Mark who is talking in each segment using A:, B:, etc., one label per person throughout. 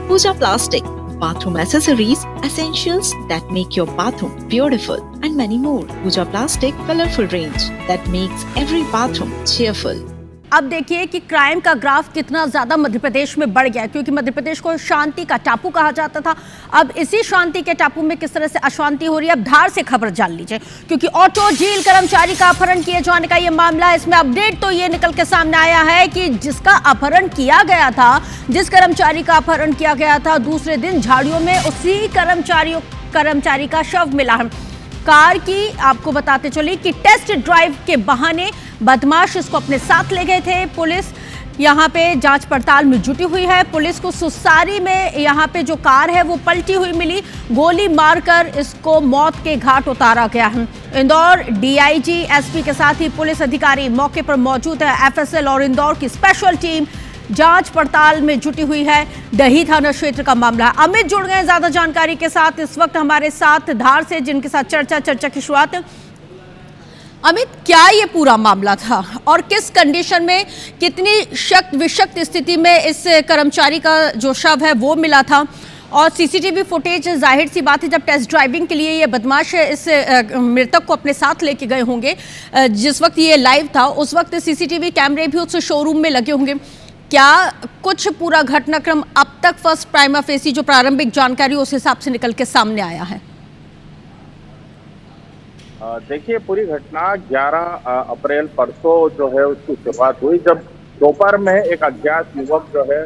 A: Pooja Plastic, bathroom accessories, essentials that make your bathroom beautiful, and many more. Pooja Plastic colorful range that makes every bathroom cheerful.
B: अब देखिए कि crime का graph कितना ज़्यादा मध्य प्रदेश में बढ़ गया है, क्योंकि मध्य प्रदेश को शांति का टापू कहा जाता था। अब इसी शांति के टापू में किस तरह से अशांति हो रही है, अब धार से खबर जान लीजिए, क्योंकि ऑटो डील कर्मचारी का अपहरण किए जाने का ये मामला है। इसमें अपडेट तो ये निकल के सामने आया है कि जिसका अपहरण किया गया था, जिस कर्मचारी का अपहरण किया गया था, दूसरे दिन झाड़ियों में उसी कर्मचारी का शव मिला है। कार की आपको बताते चली कि टेस्ट ड्राइव के बहाने बदमाश इसको अपने साथ ले गए थे। पुलिस यहाँ पे जांच पड़ताल में जुटी हुई है। पुलिस को सुसारी में यहाँ पे जो कार है वो पलटी हुई मिली, गोली मारकर इसको मौत के घाट उतारा गया है। इंदौर डीआईजी एसपी के साथ ही पुलिस अधिकारी मौके पर मौजूद है। एफएसएल और इंदौर की स्पेशल टीम जांच पड़ताल में जुटी हुई है। दही थाना क्षेत्र का मामला है। अमित जुड़ गए ज्यादा जानकारी के साथ इस वक्त हमारे साथ धार से, जिनके साथ चर्चा की शुरुआत। अमित, क्या ये पूरा मामला था और किस कंडीशन में, कितनी विषक्त स्थिति में इस कर्मचारी का जो शव है वो मिला था? और सीसीटीवी फुटेज, जाहिर सी बात है जब टेस्ट ड्राइविंग के लिए ये बदमाश इस मृतक को अपने साथ लेके गए होंगे, जिस वक्त ये लाइव था उस वक्त सीसीटीवी कैमरे भी उस शोरूम में लगे होंगे। क्या कुछ पूरा घटनाक्रम अब तक फर्स्ट प्राइमा फेसी जो प्रारंभिक जानकारी उस हिसाब से निकल के सामने आया है?
C: देखिए, पूरी घटना 11 अप्रैल परसों जो है उसकी शुरुआत हुई, जब दोपहर में एक अज्ञात युवक जो है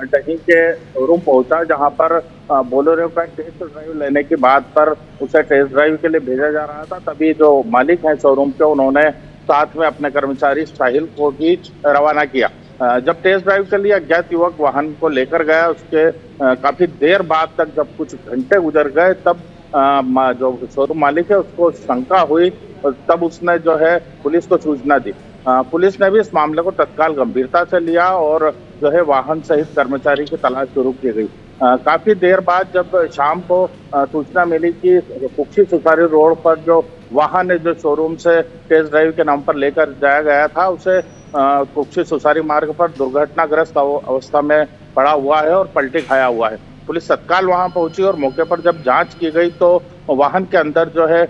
C: दही के शोरूम पहुंचा, जहां पर बोलेरो का टेस्ट ड्राइव लेने की बात पर उसे टेस्ट ड्राइव के लिए भेजा जा रहा था। तभी जो मालिक है शोरूम के, उन्होंने साथ में अपने कर्मचारी साहिल को भी रवाना किया। जब टेस्ट ड्राइव के लिए अज्ञात युवक वाहन को लेकर गया, उसके काफी देर बाद तक जब कुछ घंटे गुजर गए, तब जो शोरूम मालिक है उसको शंका हुई, तब उसने जो है पुलिस को सूचना दी। पुलिस ने भी इस मामले को तत्काल गंभीरता से लिया और जो है वाहन सहित कर्मचारी की तलाश शुरू की गई। काफी देर बाद जब शाम को सूचना मिली कि कुक्षी सुसारी रोड पर जो वाहन है जो शोरूम से टेस्ट ड्राइव के नाम पर लेकर जाया गया था, उसे कुक्षी सुसारी मार्ग पर दुर्घटनाग्रस्त अवस्था में पड़ा हुआ है और पलटी खाया हुआ है। पुलिस तत्काल वहां पहुंची और मौके पर जब जांच की गई तो वाहन के अंदर जो है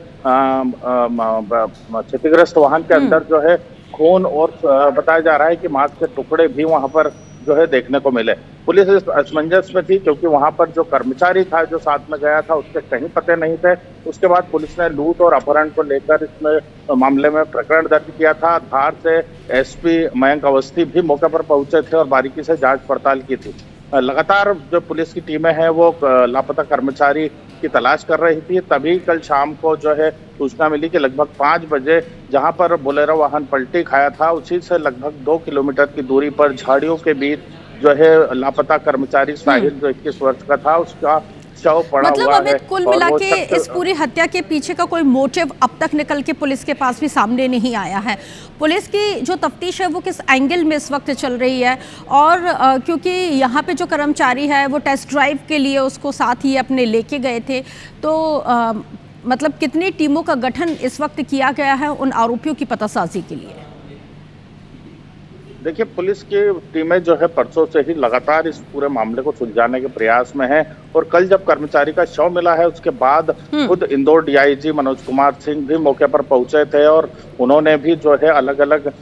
C: क्षतिग्रस्त वाहन के अंदर जो है खून और बताया जा रहा है कि मांस के टुकड़े भी वहां पर जो है देखने को मिले। पुलिस इस असमंजस में थी, क्योंकि वहां पर जो कर्मचारी था जो साथ में गया था उसके कहीं पते नहीं थे। उसके बाद पुलिस ने लूट और अपहरण को लेकर इसमें मामले में प्रकरण दर्ज किया था। धार से एसपी मयंक अवस्थी भी मौके पर पहुंचे थे और बारीकी से जांच पड़ताल की थी। लगातार जो पुलिस की टीमें हैं वो लापता कर्मचारी की तलाश कर रही थी। तभी कल शाम को जो है सूचना मिली कि लगभग 5 बजे जहां पर बोलेरो वाहन पलटी खाया था, उसी से लगभग 2 किलोमीटर की दूरी पर झाड़ियों के बीच जो है लापता कर्मचारी साहिल जो 21 वर्ष का था, उसका शव पड़ा
B: मतलब
C: हुआ है।
B: अमित, कुल मिला के इस पूरी हत्या के पीछे का कोई मोटिव अब तक निकल के पुलिस के पास भी सामने नहीं आया है। पुलिस की जो तफ्तीश है वो किस एंगल में इस वक्त चल रही है? और क्योंकि यहाँ पे जो कर्मचारी है वो टेस्ट ड्राइव के लिए उसको साथ ही अपने लेके गए थे, तो मतलब कितनी टीमों का गठन इस वक्त किया गया है उन आरोपियों की पतासाजी के लिए?
C: देखिए, पुलिस की टीमें जो है परसों से ही लगातार इस पूरे मामले को सुलझाने के प्रयास में है और कल जब कर्मचारी का शव मिला है उसके बाद खुद इंदौर डीआईजी मनोज कुमार सिंह भी मौके पर पहुंचे थे और उन्होंने भी जो है अलग अलग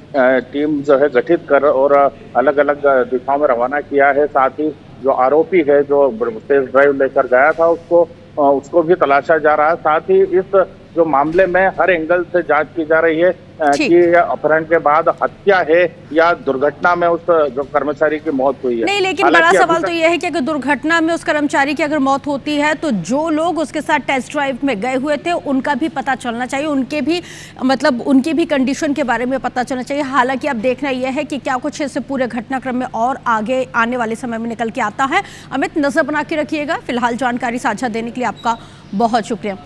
C: टीम जो है गठित कर और अलग अलग दिशाओं में रवाना किया है। साथ ही जो आरोपी है जो टेस्ट ड्राइव लेकर गया था उसको भी तलाशा जा रहा है। साथ ही इस जो मामले में हर एंगल से जांच की जा रही है कि अपहरण के बाद हत्या है या दुर्घटना में उस जो कर्मचारी की मौत हुई है।
B: नहीं, लेकिन बड़ा सवाल तो यह है कि अगर दुर्घटना में उस कर्मचारी की अगर मौत होती है तो जो लोग उसके साथ टेस्ट ड्राइव में गए हुए थे उनका भी पता चलना चाहिए, उनके भी मतलब उनकी भी कंडीशन के बारे में पता चलना चाहिए। हालांकि अब देखना यह है कि क्या कुछ इस पूरे घटनाक्रम में और आगे आने वाले समय में निकल के आता है। अमित, नजर बना के रखिएगा। फिलहाल जानकारी साझा देने के लिए आपका बहुत शुक्रिया।